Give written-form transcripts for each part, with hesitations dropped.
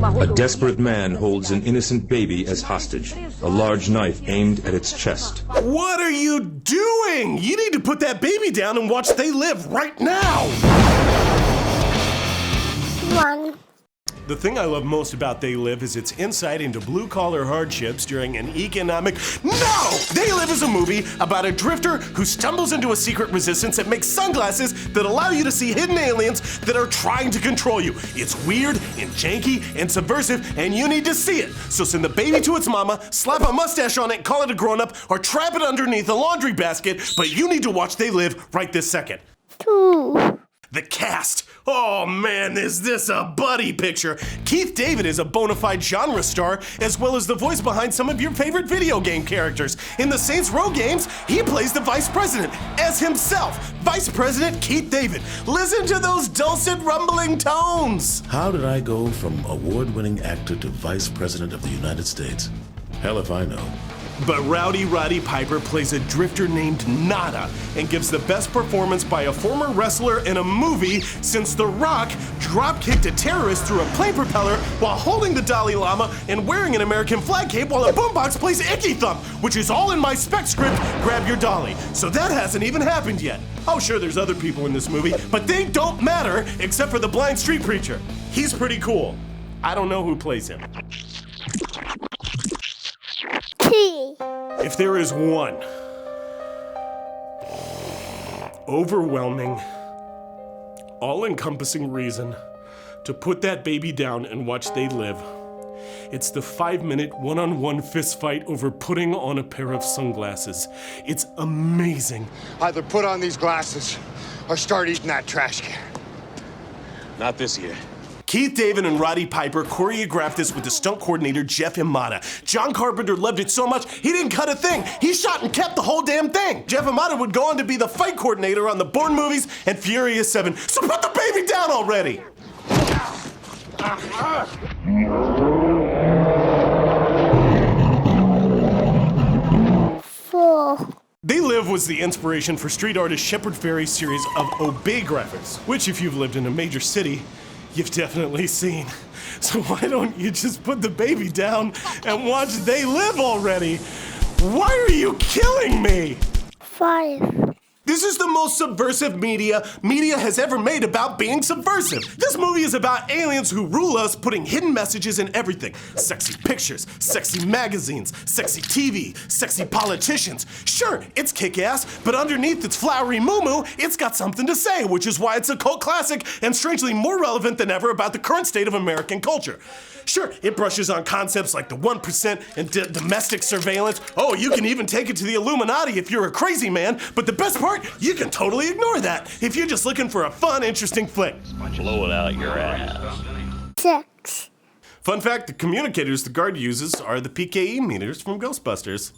A desperate man holds an innocent baby as hostage, a large knife aimed at its chest. What are you doing? You need to put that baby down and watch They Live right now! 1. The thing I love most about They Live is its insight into blue-collar hardships during an economic... No! They Live is a movie about a drifter who stumbles into a secret resistance that makes sunglasses that allow you to see hidden aliens that are trying to control you. It's weird and janky and subversive, and you need to see it. So send the baby to its mama, slap a mustache on it, and call it a grown-up, or trap it underneath a laundry basket, but you need to watch They Live right this second. 2. The cast. Oh man, is this a buddy picture? Keith David is a bona fide genre star, as well as the voice behind some of your favorite video game characters. In the Saints Row games, he plays the vice president as himself. Vice President Keith David. Listen to those dulcet, rumbling tones. How did I go from award-winning actor to vice president of the United States? Hell if I know. But Rowdy Roddy Piper plays a drifter named Nada and gives the best performance by a former wrestler in a movie since The Rock drop-kicked a terrorist through a plane propeller while holding the Dalai Lama and wearing an American flag cape while a boombox plays Icky Thump, which is all in my spec script, Grab Your Dolly. So that hasn't even happened yet. Oh sure, there's other people in this movie, but they don't matter except for the blind street preacher. He's pretty cool. I don't know who plays him. If there is one overwhelming, all-encompassing reason to put that baby down and watch They Live, it's the 5-minute one-on-one fist fight over putting on a pair of sunglasses. It's amazing. Either put on these glasses or start eating that trash can. Not this year. Keith David and Roddy Piper choreographed this with the stunt coordinator Jeff Imada. John Carpenter loved it so much, he didn't cut a thing. He shot and kept the whole damn thing. Jeff Imada would go on to be the fight coordinator on the Bourne movies and Furious 7. So put the baby down already! 4. They Live was the inspiration for street artist Shepard Fairey's series of Obey graphics, which if you've lived in a major city, you've definitely seen. So why don't you just put the baby down and watch They Live already? Why are you killing me? 5. This is the most subversive media has ever made about being subversive. This movie is about aliens who rule us, putting hidden messages in everything. Sexy pictures, sexy magazines, sexy TV, sexy politicians. Sure, it's kick-ass, but underneath its flowery moo-moo, it's got something to say, which is why it's a cult classic and strangely more relevant than ever about the current state of American culture. Sure, it brushes on concepts like the 1% and domestic surveillance. Oh, you can even take it to the Illuminati if you're a crazy man, but the best part, you can totally ignore that if you're just looking for a fun, interesting flick. Blow it out your ass. 6. Fun fact, the communicators the guard uses are the PKE meters from Ghostbusters.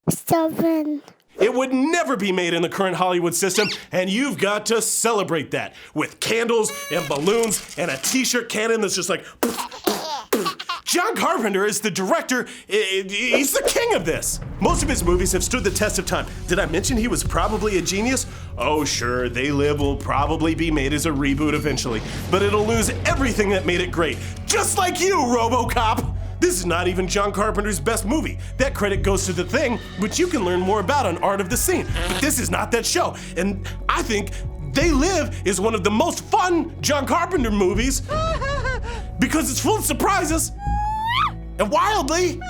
7. It would never be made in the current Hollywood system, and you've got to celebrate that with candles and balloons and a t-shirt cannon that's just like... John Carpenter is the director. He's the king of this. Most of his movies have stood the test of time. Did I mention he was probably a genius? Oh sure, They Live will probably be made as a reboot eventually, but it'll lose everything that made it great. Just like you, RoboCop! This is not even John Carpenter's best movie. That credit goes to The Thing, which you can learn more about on Art of the Scene. But this is not that show, and I think They Live is one of the most fun John Carpenter movies because it's full of surprises and wildly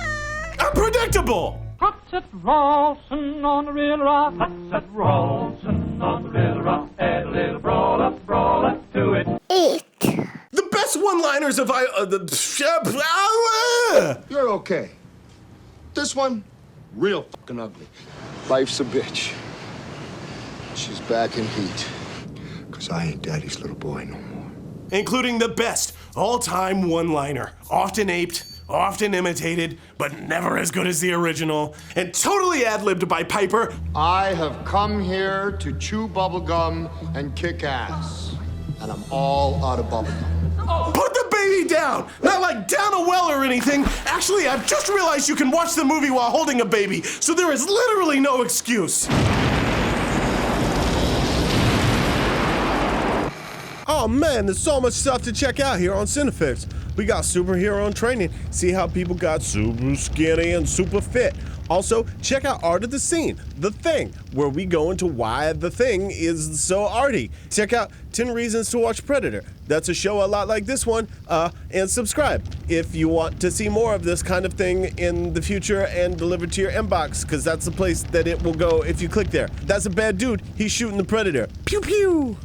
unpredictable. Facet Rawson on the river rock. Facet Rawson on the river rock. Add a little brawl up to it. 8. The best one-liners of You're okay. This one, real fucking ugly. Life's a bitch. She's back in heat. 'Cause I ain't daddy's little boy no more. including the best all-time one-liner, often aped, often imitated, but never as good as the original, and totally ad-libbed by Piper. I have come here to chew bubblegum and kick ass. And I'm all out of bubblegum. Put the baby down! Not like down a well or anything. Actually, I've just realized you can watch the movie while holding a baby, so there is literally no excuse. Oh, Oh man, there's so much stuff to check out here on CineFix. We got superhero and training. See how people got super skinny and super fit. Also, check out Art of the Scene, The Thing, where we go into why The Thing is so arty. Check out 10 Reasons to Watch Predator. That's a show a lot like this one. And subscribe if you want to see more of this kind of thing in the future and delivered to your inbox, because that's the place that it will go if you click there. That's a bad dude. He's shooting the Predator. Pew pew!